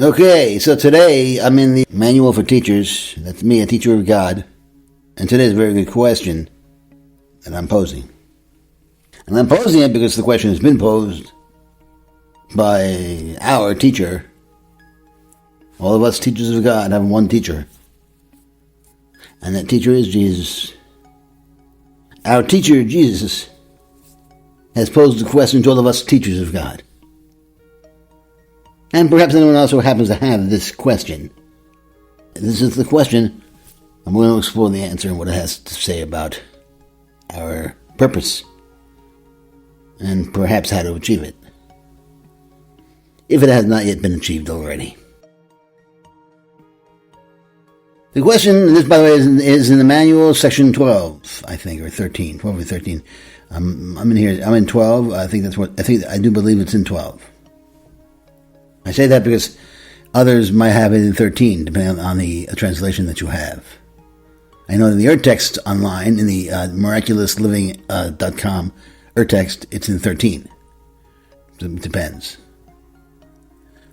Okay, so today I'm in the Manual for Teachers. That's me, a teacher of God. And today's a very good question that I'm posing. And I'm posing it because the question has been posed by our teacher. All of us teachers of God have one teacher. And that teacher is Jesus. Our teacher, Jesus, has posed the question to all of us teachers of God. And perhaps anyone else who happens to have this question. This is the question. I'm going to explore the answer and what it has to say about our purpose. And perhaps how to achieve it. If it has not yet been achieved already. The question, this by the way is in the manual, section 12, I think, or 13, 12 or 13. I'm in here, I'm in 12, I do believe it's in 12. I say that because others might have it in 13, depending on the translation that you have. I know in the Urtext online, in the MiraclesLiving.com Urtext, it's in 13. It depends.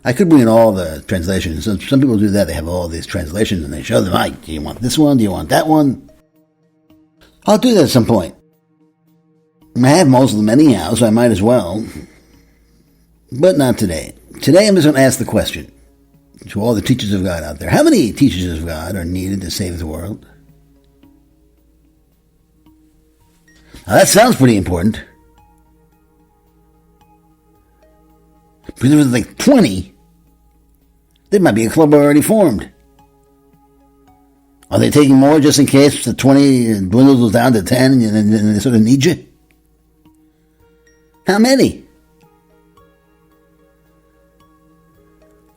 I could bring in all the translations. Some people do that. They have all these translations and they show them, "Hi, do you want this one? Do you want that one?" I'll do that at some point. I have most of them anyhow, so I might as well. But not today. Today I'm just going to ask the question to all the teachers of God out there. How many teachers of God are needed to save the world? Now that sounds pretty important. Because if it was like 20, there might be a club already formed. Are they taking more just in case the 20 dwindles down to 10 and they sort of need you? How many?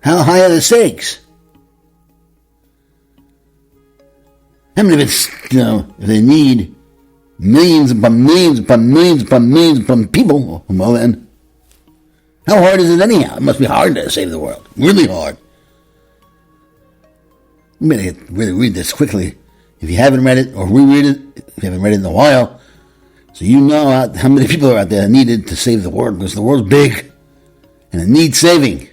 How high are the stakes? How many of it's, if they need millions upon millions upon millions upon millions upon people, well then, how hard is it anyhow? It must be hard to save the world. Really hard. You better really read this quickly. If you haven't read it, or reread it, if you haven't read it in a while, so you know how many people are out there needed to save the world, because the world's big, and it needs saving.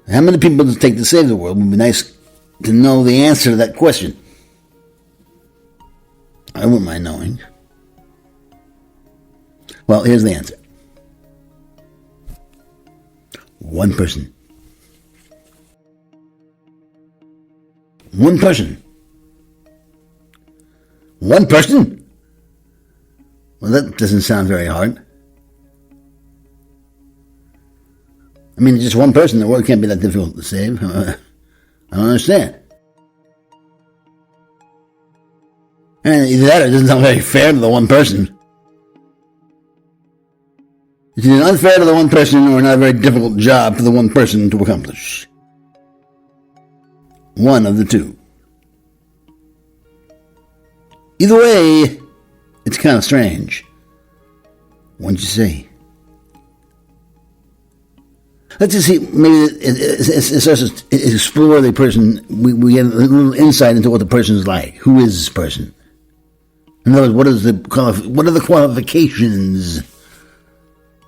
How many people does it take to save the world? It would be nice to know the answer to that question. I wouldn't mind knowing. Well, here's the answer. One person. One person. One person? Well, that doesn't sound very hard. I mean, just one person, the world can't be that difficult to save. I don't understand. And either that or it doesn't sound very fair to the one person. It's either unfair to the one person or not a very difficult job for the one person to accomplish. One of the two. Either way, it's kind of strange. Wouldn't you say? Let's just see, maybe it starts to explore the person. We get a little insight into what the person is like. Who is this person? In other words, what are the qualifications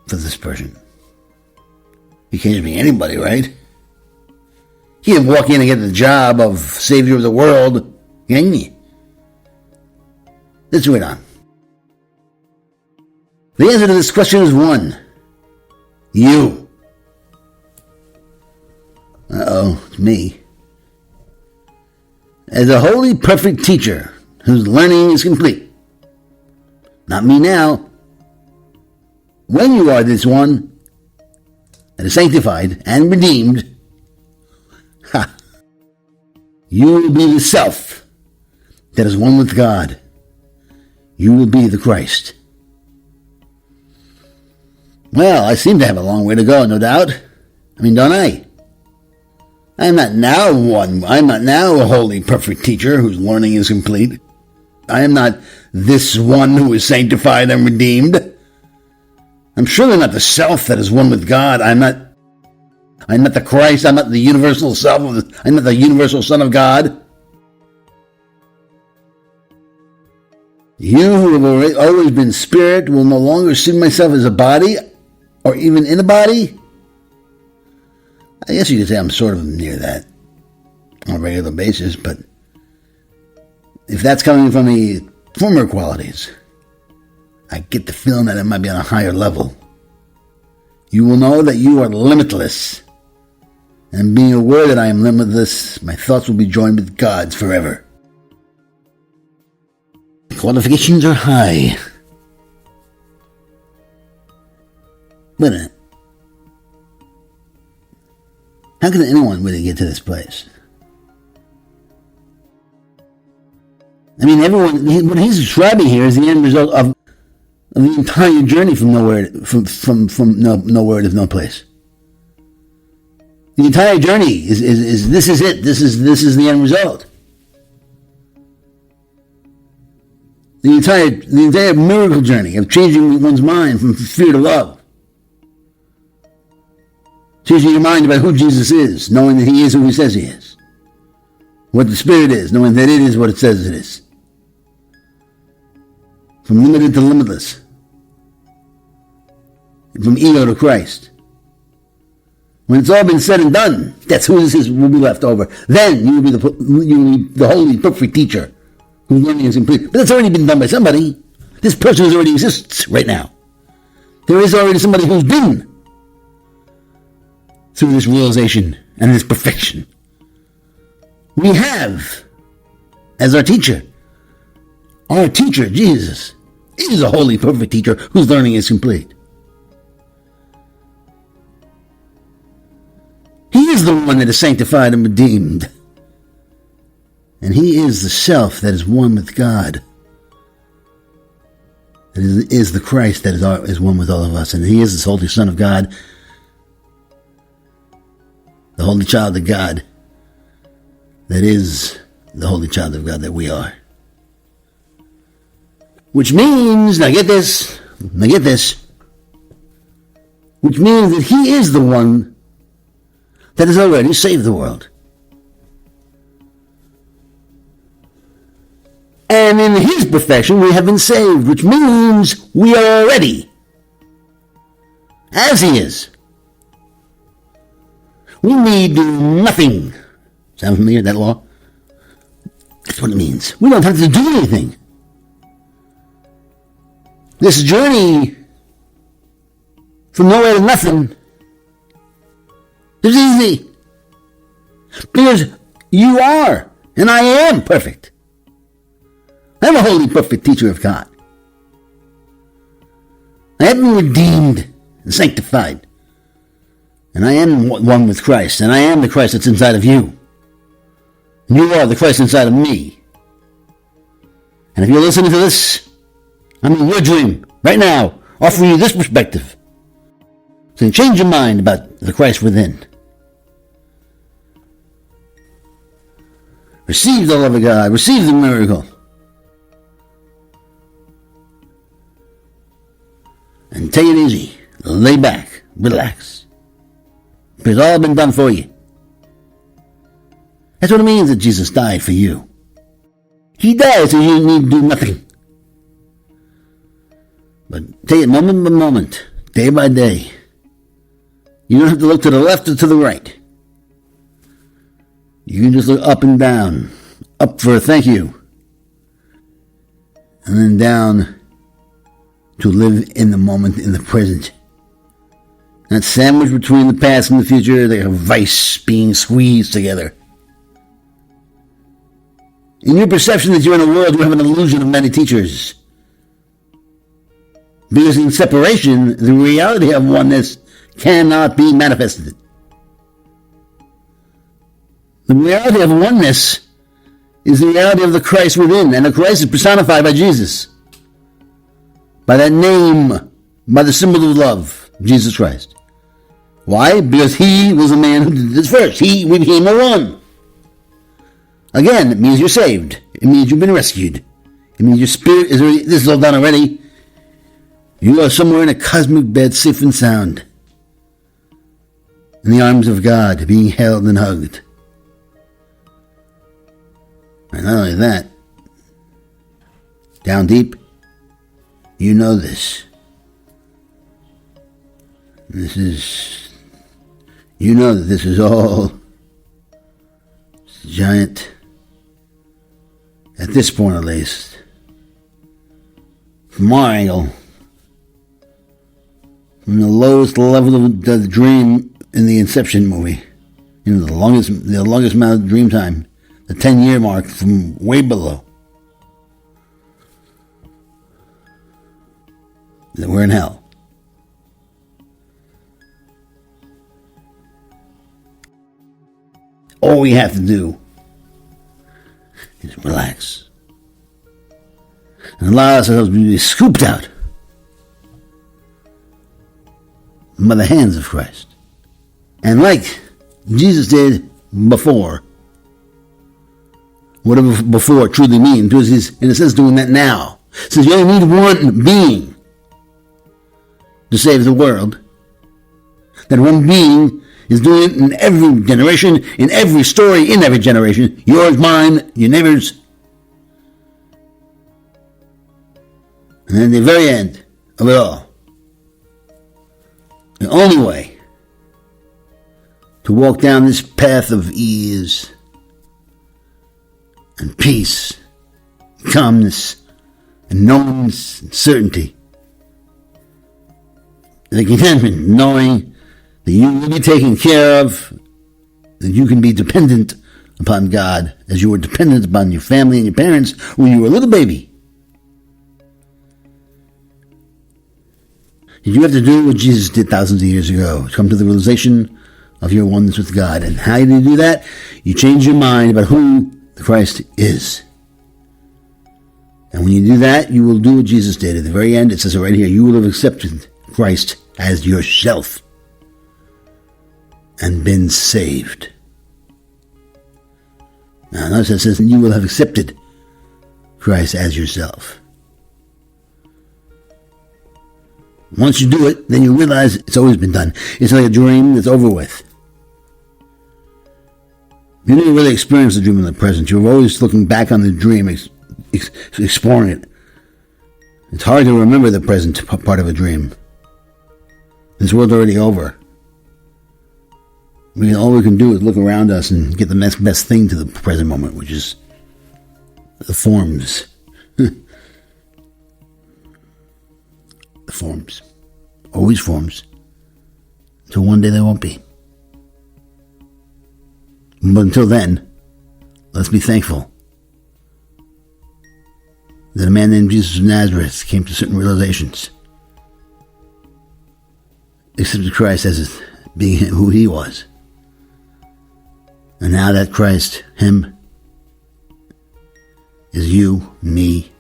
for this person? He can't just be anybody, right? He can't walk in and get the job of savior of the world, can you? Let's read on. The answer to this question is one. You. It's me. As a holy, perfect teacher whose learning is complete. Not me now. When you are this one that is sanctified and redeemed, you will be the self that is one with God. You will be the Christ. Well, I seem to have a long way to go, no doubt. I mean, don't I? I'm not now a holy, perfect teacher whose learning is complete. I am not this one who is sanctified and redeemed. I'm surely not the self that is one with God. I'm not the Christ. I'm not the universal self. I'm not the universal Son of God. You who have always been spirit will no longer see myself as a body or even in a body. I guess you could say I'm sort of near that on a regular basis, but if that's coming from the former qualities, I get the feeling that it might be on a higher level. You will know that you are limitless. And being aware that I am limitless, my thoughts will be joined with God's forever. Qualifications are high. Wait a minute. How can anyone really get to this place? I mean, everyone, what he's describing here is the end result of the entire journey from nowhere, from nowhere to no place. The entire journey is this is it. This is the end result. The entire miracle journey of changing one's mind from fear to love. Changing your mind about who Jesus is, knowing that he is who he says he is. What the Spirit is, knowing that it is what it says it is. From limited to limitless. From ego to Christ. When it's all been said and done, that's who this is will be left over. Then you will be the holy, perfect teacher whose learning is complete. But that's already been done by somebody. This person already exists right now. There is already somebody who's been through this realization and this perfection. We have, as our teacher, Jesus, is a holy, perfect teacher whose learning is complete. He is the one that is sanctified and redeemed. And he is the self that is one with God. That is the Christ that is one with all of us. And he is this holy Son of God. The holy child of God. That is the holy child of God that we are. Which means, now get this. Which means that he is the one that has already saved the world. And in his perfection we have been saved, which means we are already as he is. We need do nothing. Sound familiar, that law? That's what it means. We don't have to do anything. This journey from nowhere to nothing is easy. Because you are, and I am perfect. I'm a holy, perfect teacher of God. I have been redeemed and sanctified. And I am one with Christ. And I am the Christ that's inside of you. And you are the Christ inside of me. And if you're listening to this, I'm in your dream, right now, offering you this perspective. So change your mind about the Christ within. Receive the love of God. Receive the miracle. And take it easy. Lay back. Relax. It's all been done for you. That's what it means that Jesus died for you. He died so you need to do nothing. But take it moment by moment, day by day. You don't have to look to the left or to the right. You can just look up and down. Up for a thank you. And then down to live in the moment, in the present. Not sandwiched between the past and the future, like a vice being squeezed together. In your perception that you're in a world, you have an illusion of many teachers. Because in separation, the reality of oneness cannot be manifested. The reality of oneness is the reality of the Christ within, and the Christ is personified by Jesus. By that name, by the symbol of love, Jesus Christ. Why? Because he was the man who did this first. We became a one. Again, it means you're saved. It means you've been rescued. It means your spirit is already, this is all done already. You are somewhere in a cosmic bed, safe and sound. In the arms of God, being held and hugged. And not only that, down deep, you know this. This is You know that this is all giant, at this point at least, from our angle, from the lowest level of the dream in the Inception movie. You know, the longest amount of dream time, the 10-year mark from way below. That we're in hell. All we have to do is relax and allow ourselves to be scooped out by the hands of Christ. And like Jesus did before, whatever before truly means, because he's, in a sense, doing that now. Since you only need one being to save the world, that one being is doing it in every generation, in every story, in every generation. Yours, mine, your neighbor's. And then the very end of it all, the only way to walk down this path of ease and peace, calmness, and knowingness and certainty, the contentment, knowing that you will be taken care of, that you can be dependent upon God as you were dependent upon your family and your parents when you were a little baby. You have to do what Jesus did thousands of years ago, come to the realization of your oneness with God. And how do you do that? You change your mind about who Christ is. And when you do that, you will do what Jesus did. At the very end, it says it right here, you will have accepted Christ as yourself and been saved. Now notice it says you will have accepted Christ as yourself. Once you do it, then you realize it's always been done. It's like a dream that's over with. You never really experience the dream in the present. You're always looking back on the dream, exploring it. It's hard to remember the present part of a dream. This world's already over. All we can do is look around us and get the best thing to the present moment, which is the forms. The forms. Always forms. Until one day they won't be. But until then, let's be thankful that a man named Jesus of Nazareth came to certain realizations, accepted Christ as being who he was. And now that Christ, him, is you, me.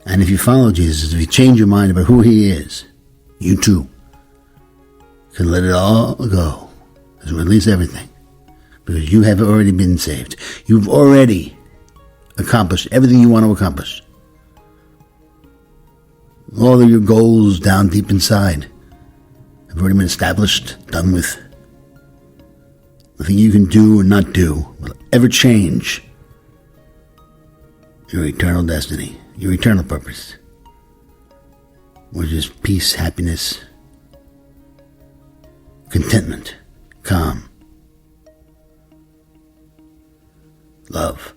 And if you follow Jesus, if you change your mind about who he is, you too can let it all go and release everything. Because you have already been saved. You've already accomplished everything you want to accomplish. All of your goals down deep inside have already been established, done with. Nothing you can do or not do will ever change your eternal destiny, your eternal purpose, which is peace, happiness, contentment, calm, love,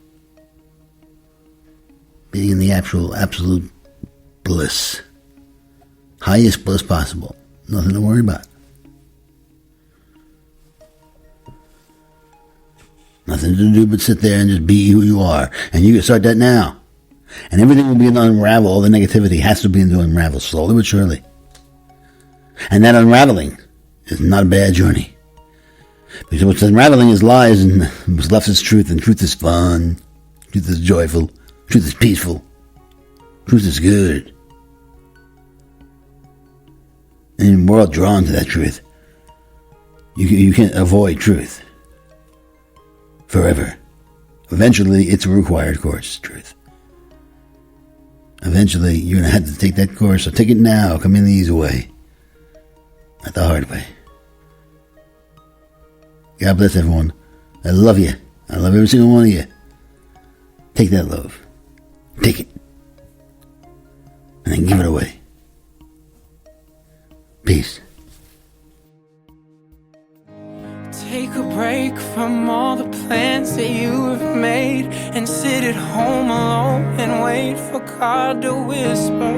being in the absolute bliss, highest bliss possible, nothing to worry about. Nothing to do but sit there and just be who you are. And you can start that now. And everything will begin to unravel. All the negativity has to begin to unravel, slowly but surely. And that unraveling is not a bad journey. Because what's unraveling is lies, and what's left is truth. And truth is fun. Truth is joyful. Truth is peaceful. Truth is good. And we're all drawn to that truth. You can't avoid truth forever. Eventually, it's a required course, truth. Eventually, you're going to have to take that course, so take it now. Come in the easy way, not the hard way. God bless everyone. I love you. I love every single one of you. Take that love. Take it. And then give it away. Peace. Take a break from all the plans that you have made and sit at home alone and wait for God to whisper.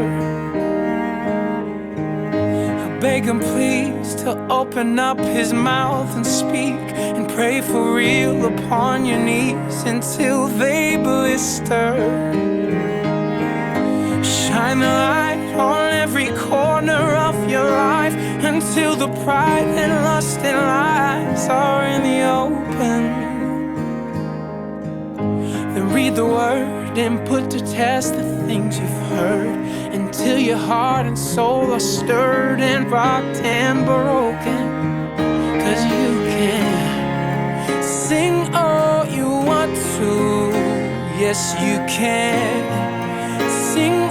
Beg him please to open up his mouth and speak, and pray for real upon your knees until they blister. Shine the light on every corner of your life until the pride and lust and lies are in the open. Then read the word and put to test the things you've heard until your heart and soul are stirred and rocked and broken. 'Cause you can sing all you want to, yes you can. Sing